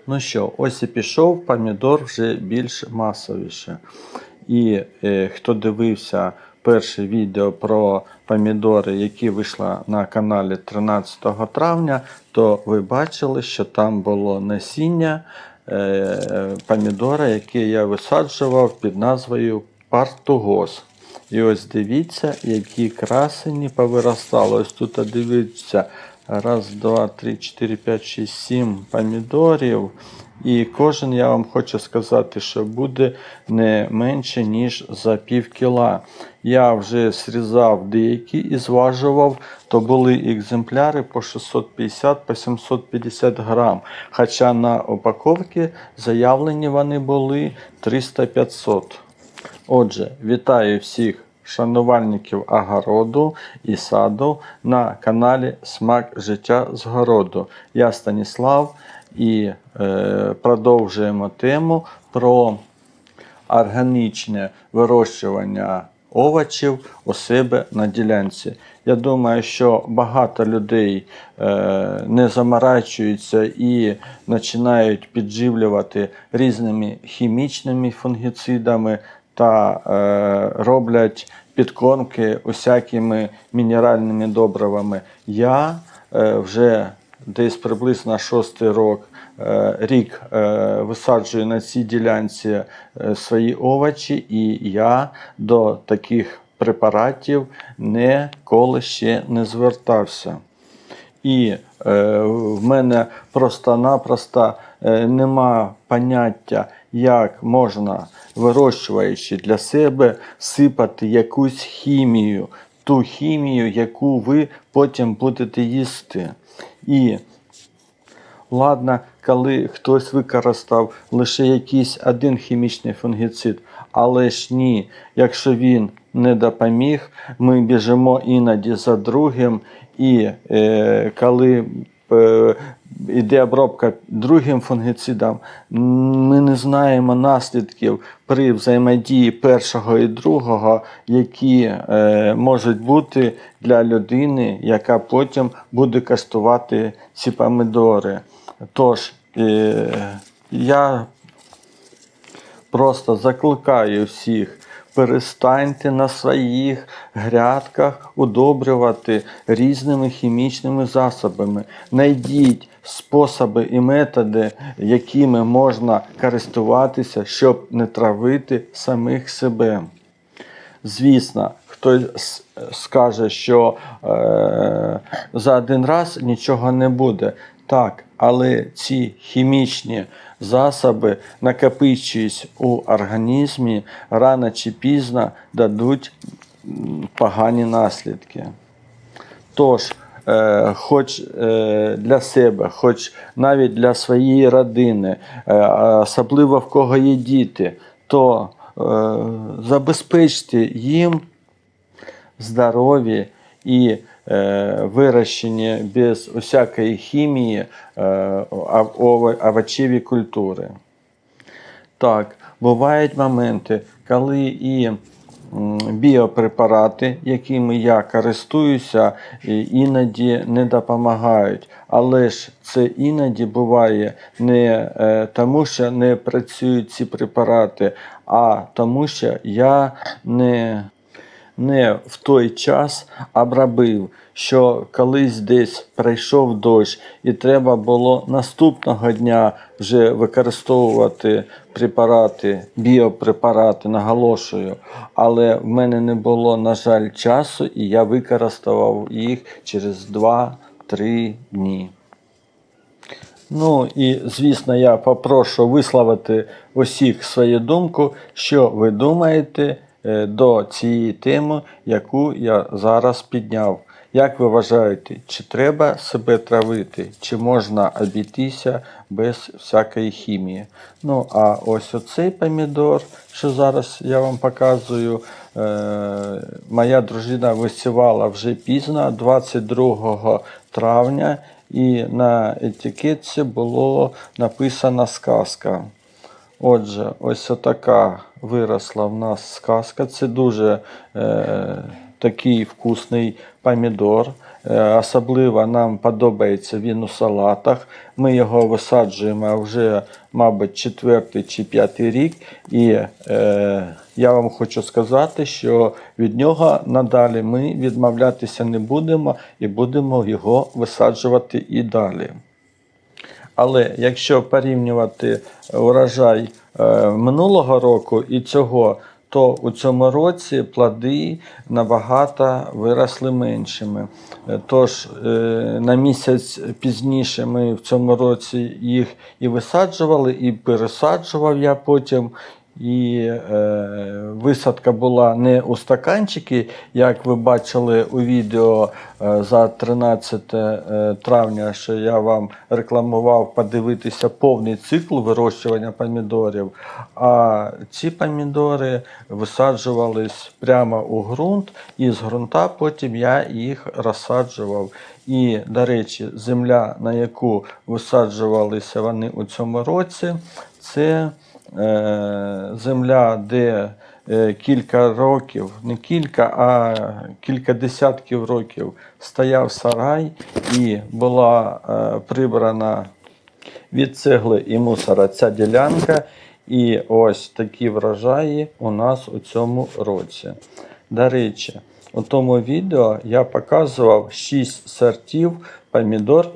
Ну що, ось і пішов помідор вже більш масовіше. І хто дивився перше відео про помідори, які вийшло на каналі 13 травня, то ви бачили, що там було насіння помідора, яке я висаджував під назвою Партугос. І ось дивіться, які красені повиростали. Ось тут дивіться, раз, два, три, 4, 5, 6, 7 помідорів. І кожен, я вам хочу сказати, що буде не менше, ніж за пів кіла. Я вже срізав деякі і зважував, то були екземпляри по 650-750 грам. Хоча на упаковці заявлені вони були 300-500. Отже, вітаю всіх шанувальників огороду і саду на каналі Смак життя з городу. Я Станіслав і продовжуємо тему про органічне вирощування овочів у себе на ділянці. Я думаю, що багато людей не заморачуються і починають підживлювати різними хімічними фунгіцидами та роблять підкормки усякими мінеральними добривами. Я вже десь приблизно 6-й рік висаджую на цій ділянці свої овочі, і я до таких препаратів ніколи ще не звертався. І в мене просто-напросто нема поняття, як можна, вирощуючи для себе, сипати якусь хімію, ту хімію, яку ви потім будете їсти. І ладно, коли хтось використав лише якийсь один хімічний фунгіцид, але ж ні, якщо він не допоміг, ми біжимо іноді за другим, і коли йде обробка другим фунгіцидом, ми не знаємо наслідків при взаємодії першого і другого, які можуть бути для людини, яка потім буде куштувати ці помідори. Тож, я просто закликаю всіх, перестаньте на своїх грядках удобрювати різними хімічними засобами. Найдіть способи і методи, якими можна користуватися, щоб не травити самих себе. Звісно, хтось скаже, що за один раз нічого не буде. Так, але ці хімічні засоби, накопичуючись у організмі, рано чи пізно дадуть погані наслідки. Тож, хоч для себе, хоч навіть для своєї родини, особливо в кого є діти, то забезпечте їм здорові і вирощені без усякої хімії овочеві культури. Так, бувають моменти, коли і біопрепарати, якими я користуюся, іноді не допомагають. Але ж це іноді буває не тому, що не працюють ці препарати, а тому, що я не в той час обробив, що колись десь пройшов дощ і треба було наступного дня вже використовувати препарати, біопрепарати, наголошую. Але в мене не було, на жаль, часу, і я використовував їх через 2-3 дні. Ну і, звісно, я попрошу висловити усіх свою думку, що ви думаєте до цієї теми, яку я зараз підняв. Як ви вважаєте, чи треба себе травити, чи можна обійтися без всякої хімії? Ну, а ось оцей помідор, що зараз я вам показую, моя дружина висівала вже пізно, 22 травня, і на етикетці було написано «сказка». Отже, ось отака виросла в нас сказка. Це дуже такий вкусний помідор. Особливо нам подобається він у салатах. Ми його висаджуємо вже, мабуть, 4-й чи 5-й рік. І я вам хочу сказати, що від нього надалі ми відмовлятися не будемо і будемо його висаджувати і далі. Але якщо порівнювати урожай минулого року і цього, то у цьому році плоди набагато виросли меншими. Тож на місяць пізніше ми в цьому році їх і висаджували, і пересаджував я потім. І висадка була не у стаканчики, як ви бачили у відео за 13 травня, що я вам рекламував подивитися повний цикл вирощування помідорів. А ці помідори висаджувались прямо у ґрунт, і з ґрунта потім я їх розсаджував. І, до речі, земля, на яку висаджувалися вони у цьому році, це земля, де кілька років, не кілька, а кілька десятків років стояв сарай і була прибрана від цегли і мусора ця ділянка. І ось такі врожаї у нас у цьому році. До речі, у тому відео я показував 6 сортів помідор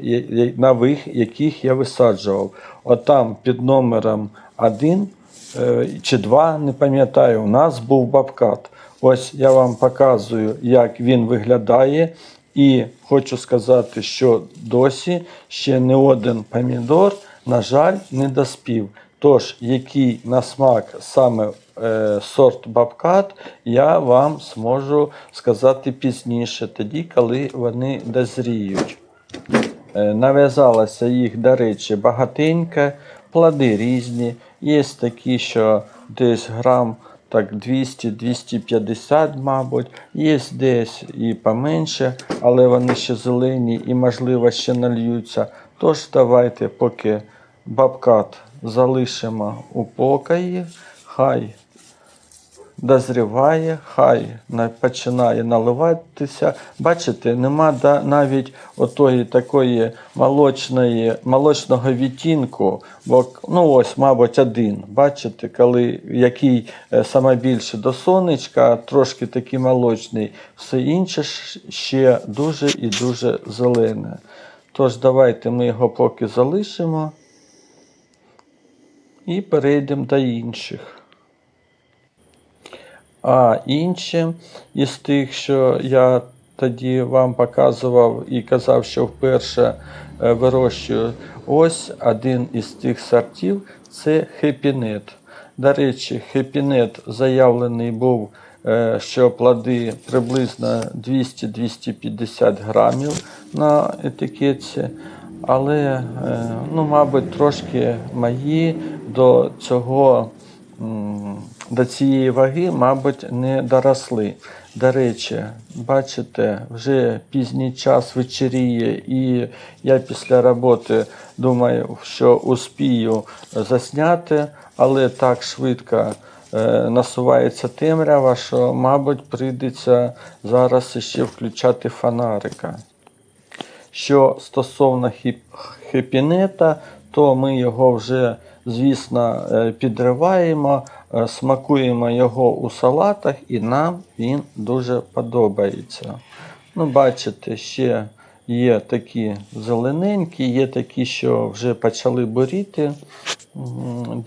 нових, яких я висаджував. Отам під номером 1 чи 2, не пам'ятаю, у нас був бобкат. Ось я вам показую, як він виглядає. І хочу сказати, що досі ще не один помідор, на жаль, не доспів. Тож, який на смак саме сорт бобкат, я вам зможу сказати пізніше, тоді, коли вони дозріють. Нав'язалося їх, до речі, багатенько, плоди різні. Є такі, що десь грам так 200-250, мабуть. Є десь і поменше, але вони ще зелені і, можливо, ще нальються. Тож, давайте поки бобкат залишимо у покої, хай дозріває, хай починає наливатися. Бачите, нема навіть отої такої молочного відтінку, бо, ну ось, мабуть, один. Бачите, коли який саме більше до сонечка, трошки такий молочний, все інше ще дуже і дуже зелене. Тож давайте ми його поки залишимо і перейдемо до інших. А інші із тих, що я тоді вам показував і казав, що вперше вирощую, ось один із тих сортів – це хепінет. До речі, хепінет заявлений був, що плоди приблизно 200-250 грамів на етикетці, але, ну, мабуть, трошки мої до цієї ваги, мабуть, не доросли. До речі, бачите, вже пізній час вечеріє, і я після роботи думаю, що успію засняти, але так швидко насувається темрява, що, мабуть, прийдеться зараз ще включати фонарика. Що стосовно хепінета, то ми його вже, звісно, підриваємо, смакуємо його у салатах, і нам він дуже подобається. Ну, бачите, ще є такі зелененькі, є такі, що вже почали буріти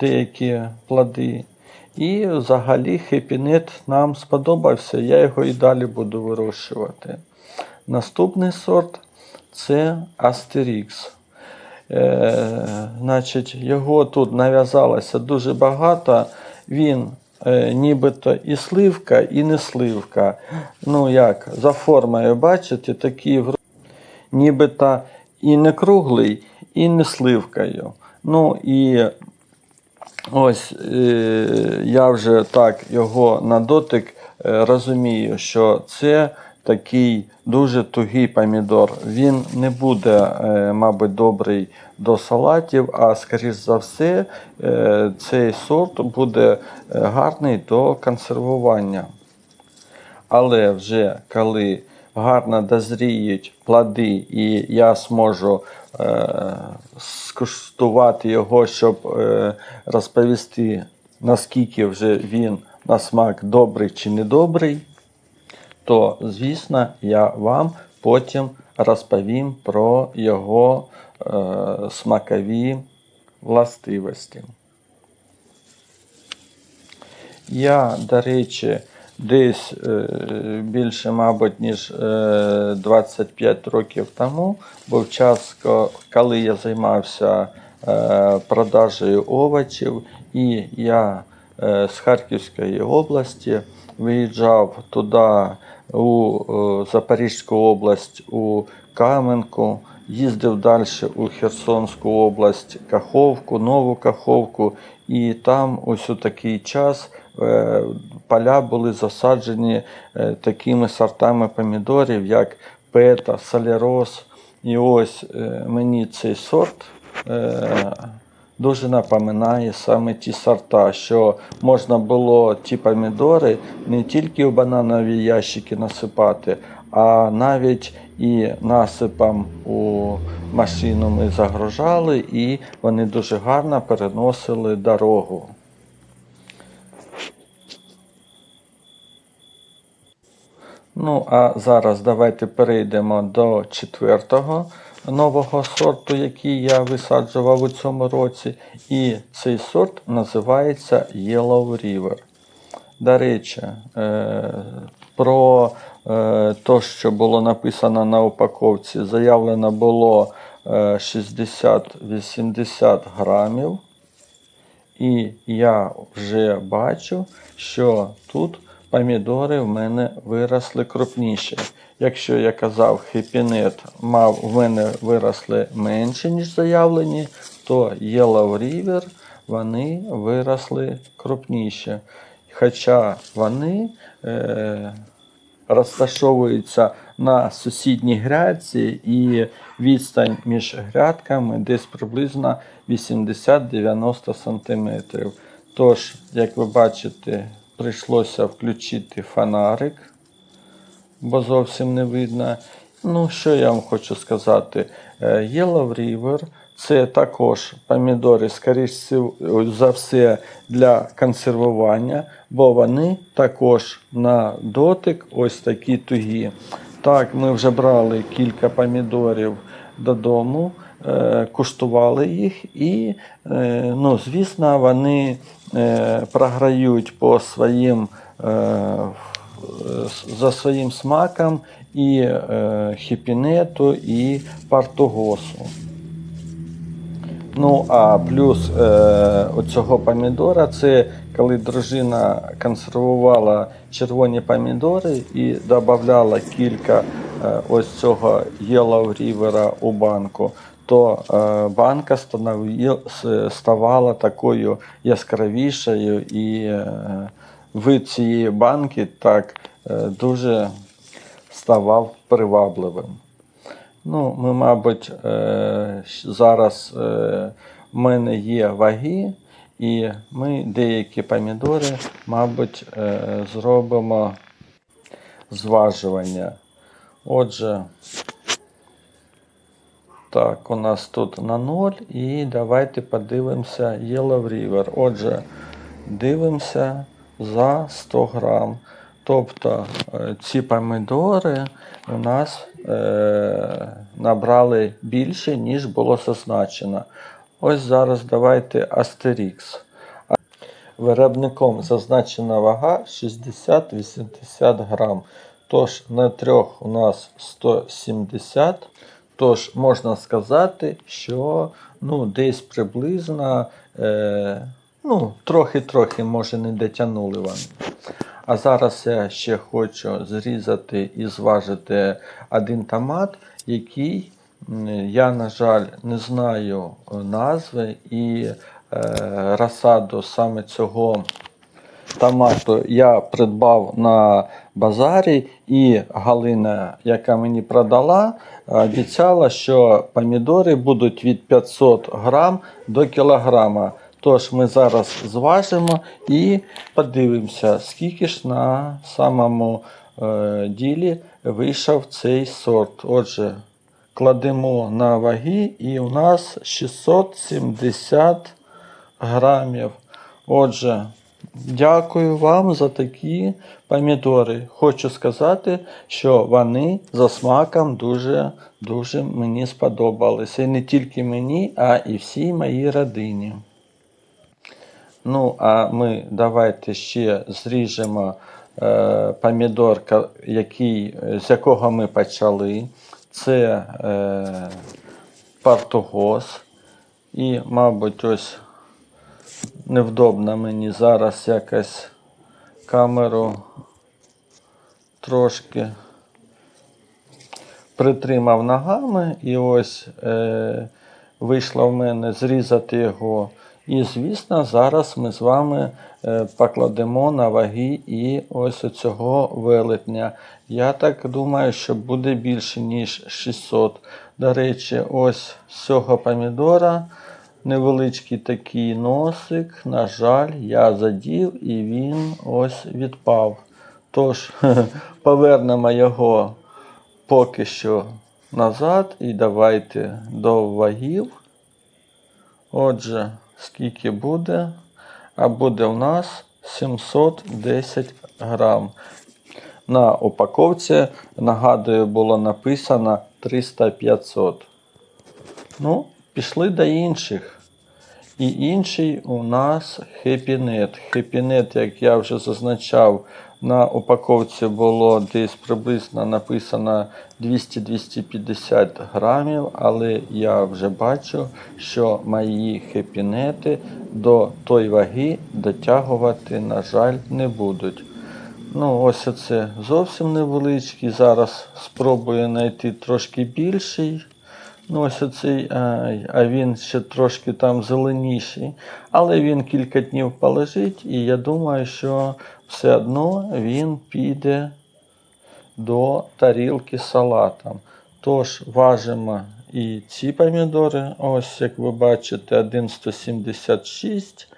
деякі плоди. І взагалі хепінет нам сподобався, я його і далі буду вирощувати. Наступний сорт – це Астерікс. Значить, його тут нав'язалося дуже багато. Він нібито і сливка, і не сливка. Ну як, за формою, бачите, такий нібито і не круглий, і не сливкою. Ну і ось я вже так його на дотик розумію, що це такий дуже тугий помідор. Він не буде, мабуть, добрий до салатів, а, скоріш за все, цей сорт буде гарний до консервування. Але вже коли гарно дозріють плоди і я зможу скуштувати його, щоб розповісти, наскільки вже він на смак добрий чи недобрий, то, звісно, я вам потім розповім про його смакові властивості. Я, до речі, десь більше, мабуть, ніж 25 років тому був час, коли я займався продажею овочів, і я з Харківської області виїжджав туди, у Запорізьку область, у Кам'янку, їздив далі у Херсонську область, Каховку, Нову Каховку, і там ось у такий час поля були засаджені такими сортами помідорів, як Пета, Солярос. І ось мені цей сорт дуже напоминає саме ті сорта, що можна було ті помідори не тільки у бананові ящики насипати, а навіть і насипом у машину ми загружали, і вони дуже гарно переносили дорогу. Ну, а зараз давайте перейдемо до 4-го нового сорту, який я висаджував у цьому році. І цей сорт називається Yellow River. До речі, про те, що було написано на упаковці, заявлено було 60-80 грамів. І я вже бачу, що тут помідори в мене виросли крупніші. Якщо я казав, Happy Net в мене виросли менше, ніж заявлені, то Yellow River вони виросли крупніші. Хоча вони розташовуються на сусідній грядці, і відстань між грядками десь приблизно 80-90 см. Тож, як ви бачите, прийшлося включити фонарик, бо зовсім не видно. Ну, що я вам хочу сказати. Yellow River – це також помідори, скоріше за все, для консервування, бо вони також на дотик ось такі тугі. Так, ми вже брали кілька помідорів додому, куштували їх і, ну, звісно, вони програють по своїм, за своїм смаком і хіпінету, і партогосу. Ну, а плюс оцього помідора, це коли дружина консервувала червоні помідори і додавала кілька ось цього Yellow River у банку, то банка ставала такою яскравішою, і вид цієї банки так дуже ставав привабливим. Ну, ми, мабуть, зараз в мене є ваги, і ми деякі помідори, мабуть, зробимо зважування. Отже, так, у нас тут на 0, і давайте подивимося Yellow River. Отже, дивимося за 100 грам. Тобто ці помідори у нас набрали більше, ніж було зазначено. Ось зараз давайте Астерікс. Виробником зазначена вага 60-80 грам. Тож на 3 у нас 170. Тож можна сказати, що десь приблизно трохи може не дотягнули вони. А зараз я ще хочу зрізати і зважити один томат, який я, на жаль, не знаю назви, і розсаду саме цього томату я придбав на базарі, і Галина, яка мені продала, обіцяла, що помідори будуть від 500 грам до кілограма. Тож ми зараз зважимо і подивимося, скільки ж на самому ділі вийшов цей сорт. Отже, кладемо на ваги і у нас 670 грамів. Отже, дякую вам за такі помідори. Хочу сказати, що вони за смаком дуже мені сподобалися. І не тільки мені, а і всій моїй родині. Ну, а ми давайте ще зріжемо помідор, з якого ми почали. Це Португос. І, мабуть, ось невдобно мені зараз якось камеру трошки притримав ногами. І ось вийшло в мене зрізати його. І, звісно, зараз ми з вами покладемо на ваги і ось оцього велетня. Я так думаю, що буде більше, ніж 600. До речі, ось з цього помідора невеличкий такий носик. На жаль, я задів і він ось відпав. Тож, повернемо його поки що назад і давайте до вагів. Отже, скільки буде? А буде у нас 710 грам. На упаковці, нагадую, було написано 300-500. Ну, пішли до інших. І інший у нас хепінет. Хепінет, як я вже зазначав, на упаковці було десь приблизно написано 200-250 грамів, але я вже бачу, що мої хепінети до тої ваги дотягувати, на жаль, не будуть. Ну, ось це зовсім невеличкий. Зараз спробую знайти трошки більший. Ну, ось оцей, а він ще трошки там зеленіший. Але він кілька днів полежить, і я думаю, що все одно він піде до тарілки з салатом. Тож важимо і ці помідори. Ось, як ви бачите, 1,176.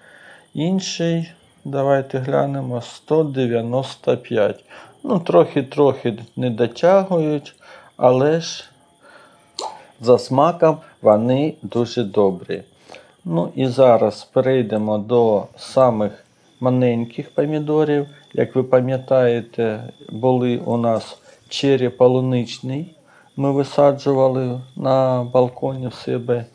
Інший, давайте глянемо, 195. Ну, трохи не дотягують, але ж за смаком вони дуже добрі. Ну і зараз перейдемо до самих маленьких помідорів. Як ви пам'ятаєте, були у нас черрі полуничний. Ми висаджували на балконі в себе.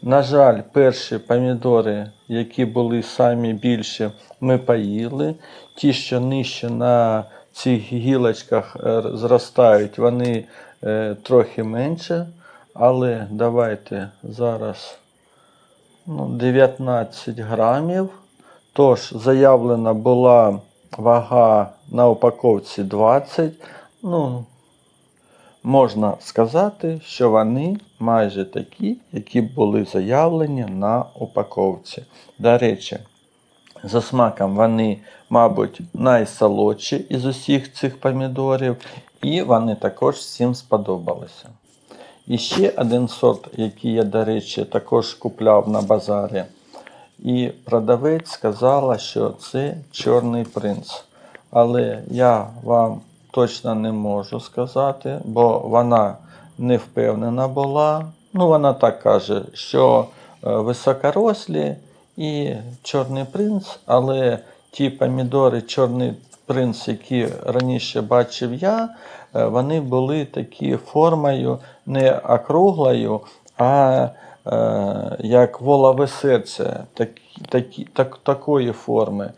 На жаль, перші помідори, які були самі більші, ми поїли. Ті, що нижче на цих гілочках зростають, вони трохи менше. Але давайте зараз 19 грамів. Тож, заявлена була вага на упаковці 20. Ну, можна сказати, що вони майже такі, які були заявлені на упаковці. До речі, за смаком вони, мабуть, найсолодші із усіх цих помідорів. І вони також всім сподобалися. І ще один сорт, який я, до речі, також купляв на базарі. І продавець сказала, що це Чорний принц. Але я вам точно не можу сказати, бо вона не впевнена була. Ну, вона так каже, що високорослі і Чорний принц, але ті помідори Чорний принц, які раніше бачив я, вони були такі формою не округлою, а як волове серце, такої форми.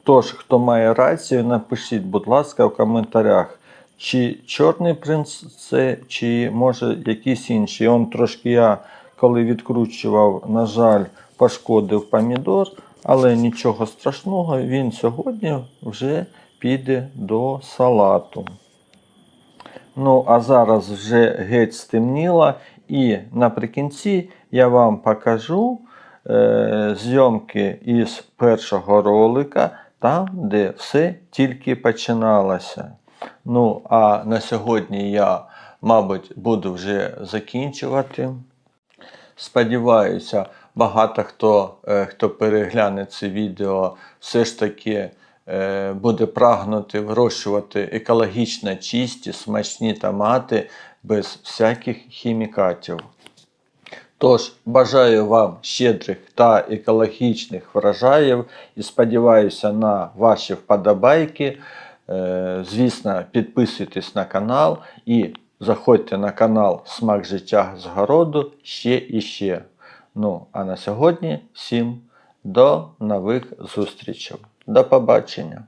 Тож, хто має рацію, напишіть, будь ласка, в коментарях, чи Чорний принц це, чи може якийсь інший. Он трошки я, коли відкручував, на жаль, пошкодив помідор, але нічого страшного, він сьогодні вже піде до салату. Ну, а зараз вже геть стемніло, і наприкінці я вам покажу зйомки із першого ролика, там, де все тільки починалося. Ну, а на сьогодні я, мабуть, буду вже закінчувати. Сподіваюся, багато хто перегляне це відео, все ж таки буде прагнути вирощувати екологічно чисті, смачні томати без всяких хімікатів. Тож, бажаю вам щедрих та екологічних врожаїв і сподіваюся на ваші вподобайки. Звісно, підписуйтесь на канал і заходьте на канал Смак життя з городу ще і ще. Ну, а на сьогодні всім до нових зустрічей. До побачення!